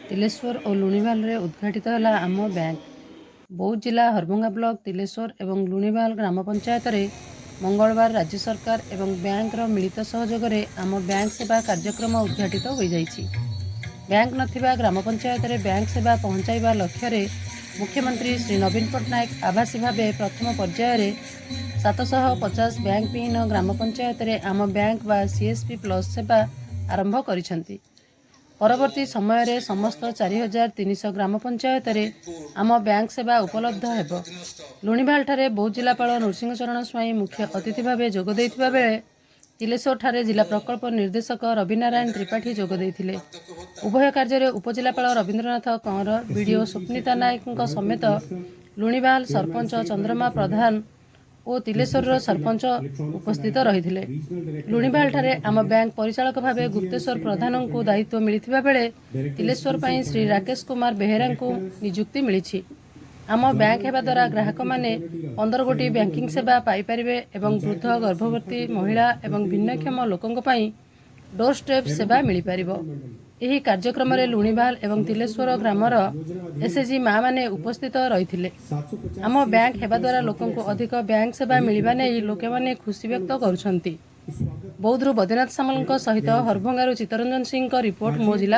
तिलेश्वर और लुणीवाल रे उद्घाटित है आम बैंक। बौद्ध जिला हरभंगा ब्लॉक तिलेश्वर और लुणीवाल ग्राम पंचायत रे मंगलवार राज्य सरकार एवं बैंक मिलित सहयोग रे आम बैंक सेवा कार्यक्रम उद्घाटित हो जाइछि। बैंक नथिबा ग्राम पंचायत रे बैंक सेवा पहुंचाइबा लक्ष्य रे मुख्यमंत्री श्री नवीन पट्टनायक आभासी भावे प्रथम पर्याय रे 750 बैंक विहीन ग्राम पंचायत रे आम बैंक बा सीएसपी प्लस सेवा आरंभ करिसंती। परवर्ती समय रे समस्त 4300 ग्राम पंचायत रे आम बैंक सेवा उपलब्ध हेबो। लुणीवाल ठारे बौद्ध जिलापाल नृसिंह चरण स्वाई मुख्य अतिथि भावे जोग दैथिबा बेले तिलेश्वर ठारे जिला प्रकल्प निर्देशक रविनारायण त्रिपाठी जोग दैथिले। उभय कार्य रे उपजिलापाल रवींद्रनाथ कंवर, बीडीओ स्वप्निता नायक समेत लुणीवाल सरपंच चंद्रमा प्रधान और तिलेश्वर सरपंच उपस्थित रही। लुणीवाल ठारे आम बैंक परिचालक भावे गुप्तेश्वर प्रधान को दायित्व मिलिथिबा बेले तिलेश्वर पई श्री राकेश कुमार बेहेरा को नियुक्ति मिली। आम बैंक हेबा द्वारा ग्राहक माने 15 गोटी बैंकिंग सेवा पाई परिबे एवं वृद्ध, गर्भवती महिला एवं भिन्नक्षम लोकंक पई डोर स्टेप सेवा मिली परिबो। एही कार्यक्रम रे लुणीवाल एवं तिलेश्वर ग्रामर एसएचजी माँ माने उपस्थित रही। आम बैंक हेबा द्वारा लोकंको अधिक बैंक सेवा मिलिबा नै लोके माने खुशी व्यक्त करुछंती। बौद्धरू बद्रीनाथ सामल सहित हरभंगारू चित्तरंजन सिंह रिपोर्ट मो जिला।